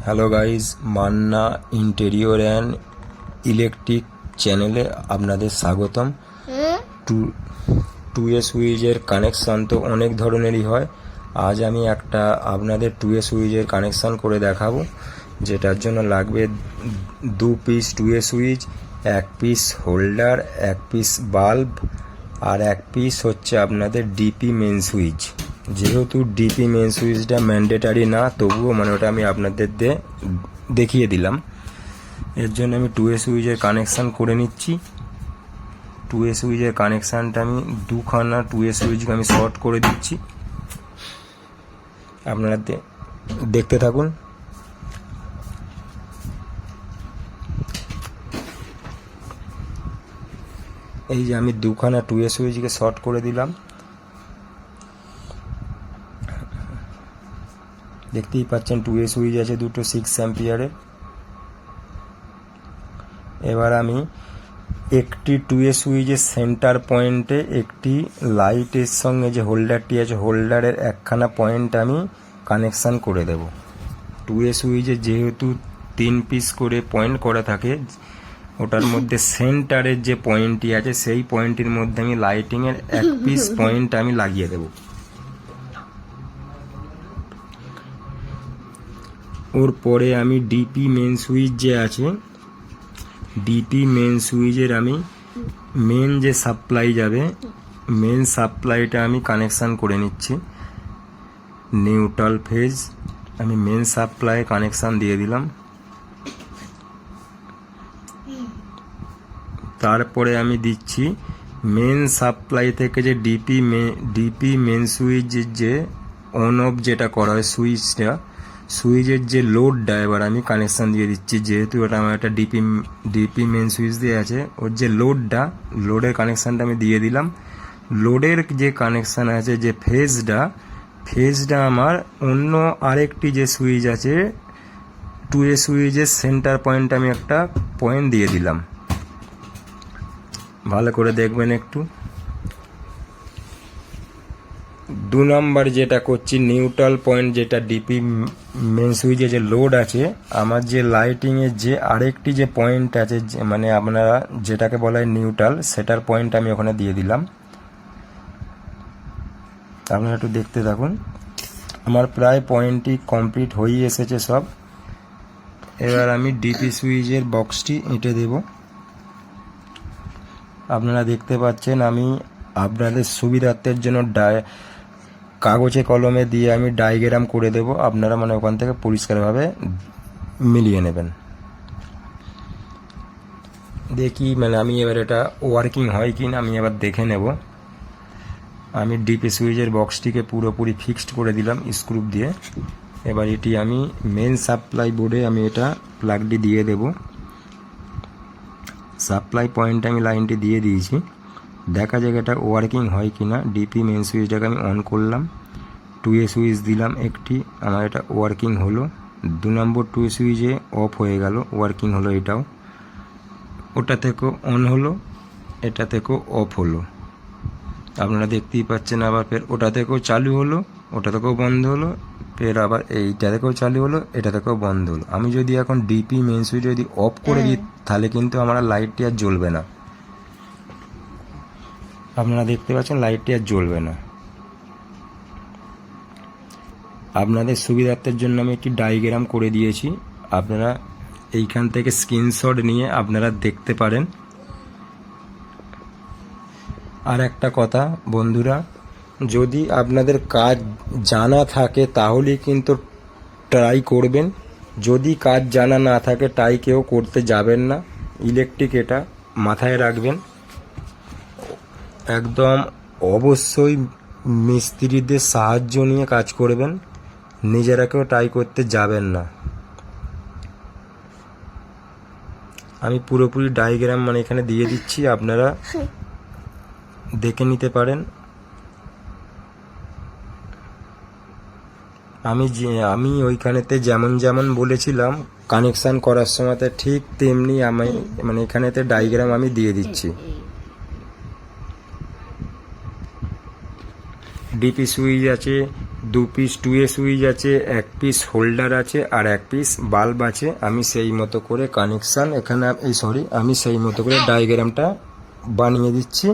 Hello guys, Manna interior and electric চ্যানেলে আপনাদের স্বাগতম। টু এ সুইচের কানেকশান তো অনেক ধরনেরই হয়। আজ আমি একটা আপনাদের 2A সুইচের কানেকশান করে দেখাবো, যেটার জন্য লাগবে 2 piece 2A switch, 1 piece holder, 1 piece bulb আর 1 পিস হচ্ছে আপনাদের ডিপি মেন সুইচ। যেহেতু ডিপি মেন সুইচটা ম্যান্ডেটারি না, তবুও মানে ওটা আমি আপনাদের দেখিয়ে দিলাম। এর জন্য আমি 2A সুইচের কানেকশান করে নিচ্ছি। 2A সুইচের কানেকশানটা আমি দুখানা 2A সুইচকে আমি শর্ট করে দিচ্ছি। আপনারা দেখতে থাকুন। এই যে আমি দুখানা 2A সুইচকে শর্ট করে দিলাম, দেখতেই পাচ্ছেন 2A সুইচ আছে দুটো 6 অ্যাম্পিয়ারের। এবার আমি একটি 2A সুইচের সেন্টার পয়েন্টে একটি লাইটের সঙ্গে যে হোল্ডারটি আছে, হোল্ডারের একখানা পয়েন্ট আমি কানেকশান করে দেব। 2A সুইচে যেহেতু 3 পিস করে পয়েন্ট করা থাকে, ওটার মধ্যে সেন্টারের যে পয়েন্টটি আছে সেই পয়েন্টের মধ্যে আমি লাইটিংয়ের 1 পিস পয়েন্ট আমি লাগিয়ে দেব। ওর পরে আমি ডিপি মেন সুইচ যে আছে, ডিপি মেন সুইচের আমি মেন যে সাপ্লাই যাবে, মেন সাপ্লাইটা আমি কানেকশান করে নিচ্ছি। নিউট্রাল ফেজ আমি মেন সাপ্লাই কানেকশান দিয়ে দিলাম। তারপরে আমি দিচ্ছি মেন সাপ্লাই থেকে যে ডিপি মেন সুইচের যে অন অফ যেটা করা হয় সুইচের যে লোডটা এবার আমি কানেকশান দিয়ে দিচ্ছি। যেহেতু ওটা আমার একটা ডিপি মেন সুইচ দিয়ে আছে, ওর যে লোডের কানেকশানটা আমি দিয়ে দিলাম। লোডের যে কানেকশান আছে, যে ফেজটা আমার অন্য আরেকটি যে সুইচ আছে 2A সুইচের সেন্টার পয়েন্ট আমি একটা পয়েন্ট দিয়ে দিলাম। ভালো করে দেখবেন একটু। 2 নম্বর যেটা করছি, নিউট্রাল পয়েন্ট যেটা ডিপি মেন সুইচে যে লোড আছে, আমার যে লাইটিংয়ের যে আরেকটি যে পয়েন্ট আছে, মানে আপনারা যেটাকে বলা হয় নিউট্রাল, সেটার পয়েন্ট আমি ওখানে দিয়ে দিলাম। আপনারা একটু দেখতে থাকুন। আমার প্রায় পয়েন্টটি কমপ্লিট হয়েই এসেছে সব। এবার আমি ডিপি সুইচের বক্সটি এঁটে দেব। আপনারা দেখতে পাচ্ছেন আমি আপনাদের সুবিধার্থের জন্য কাগজে কলমে দিয়ে আমি ডায়াগ্রাম করে দেব। আপনারা মানে ওখান থেকে পরিষ্কারভাবে মিলিয়ে নেবেন। দেখি মানে আমি এবার এটা ওয়ার্কিং হয় কি না আমি এবার দেখে নেব। আমি ডিপি সুইচের বক্সটিকে পুরোপুরি ফিক্সড করে দিলাম স্ক্রু দিয়ে। এবার এটি আমি মেন সাপ্লাই বোর্ডে আমি এটা প্লাগটি দিয়ে দেব। সাপ্লাই পয়েন্টে আমি লাইনটি দিয়ে দিয়েছি। দেখা যাক এটা ওয়ার্কিং হয় কি না। ডিপি মেন সুইচটাকে আমি অন করলাম, 2A সুইচ দিলাম একটি, আমার এটা ওয়ার্কিং হলো। 2 নম্বর 2A সুইচে অফ হয়ে গেল, ওয়ার্কিং হলো এটাও। ওটা থেকেও অন হলো, এটা থেকেও অফ হলো। আপনারা দেখতেই পাচ্ছেন। আবার ফের ওটা থেকেও চালু হলো, ওটা থেকেও বন্ধ হলো, ফের আবার এইটা থেকেও চালু হলো, এটা থেকেও বন্ধ হলো। আমি যদি এখন ডিপি মেন সুইচ যদি অফ করে দিই, তাহলে কিন্তু আমার লাইটটি আর জ্বলবে না। আপনারা দেখতে পাচ্ছেন লাইটটি আর জ্বলবে না। আপনাদের সুবিধার্থের জন্য আমি একটি ডায়াগ্রাম করে দিয়েছি, আপনারা এইখান থেকে স্ক্রিনশট নিয়ে আপনারা দেখতে পারেন। আর একটা কথা বন্ধুরা, যদি আপনাদের কাজ জানা থাকে তাহলে কিন্তু ট্রাই করবেন। যদি কাজ জানা না থাকে ট্রাই কেউ করতে যাবেন না। ইলেকট্রিক এটা মাথায় রাখবেন। একদম অবশ্যই মিস্ত্রিদের সাহায্য নিয়ে কাজ করবেন, নিজেরা কেউ ট্রাই করতে যাবেন না। আমি পুরোপুরি ডায়াগ্রাম মানে এখানে দিয়ে দিচ্ছি, আপনারা দেখে নিতে পারেন। আমি ওইখানেতে যেমন বলেছিলাম কানেকশান করার সময়তে, ঠিক তেমনি আমি মানে এখানেতে ডায়াগ্রাম আমি দিয়ে দিচ্ছি। ডিপি সুইচ আছে, দু পিস টুয়ে সুইচ আছে, এক পিস হোল্ডার আছে আর এক পিস বাল্ব আছে। আমি সেই মতো করে কানেকশান এখানে আমি সেই মতো করে ডায়াগ্রামটা বানিয়ে দিচ্ছি।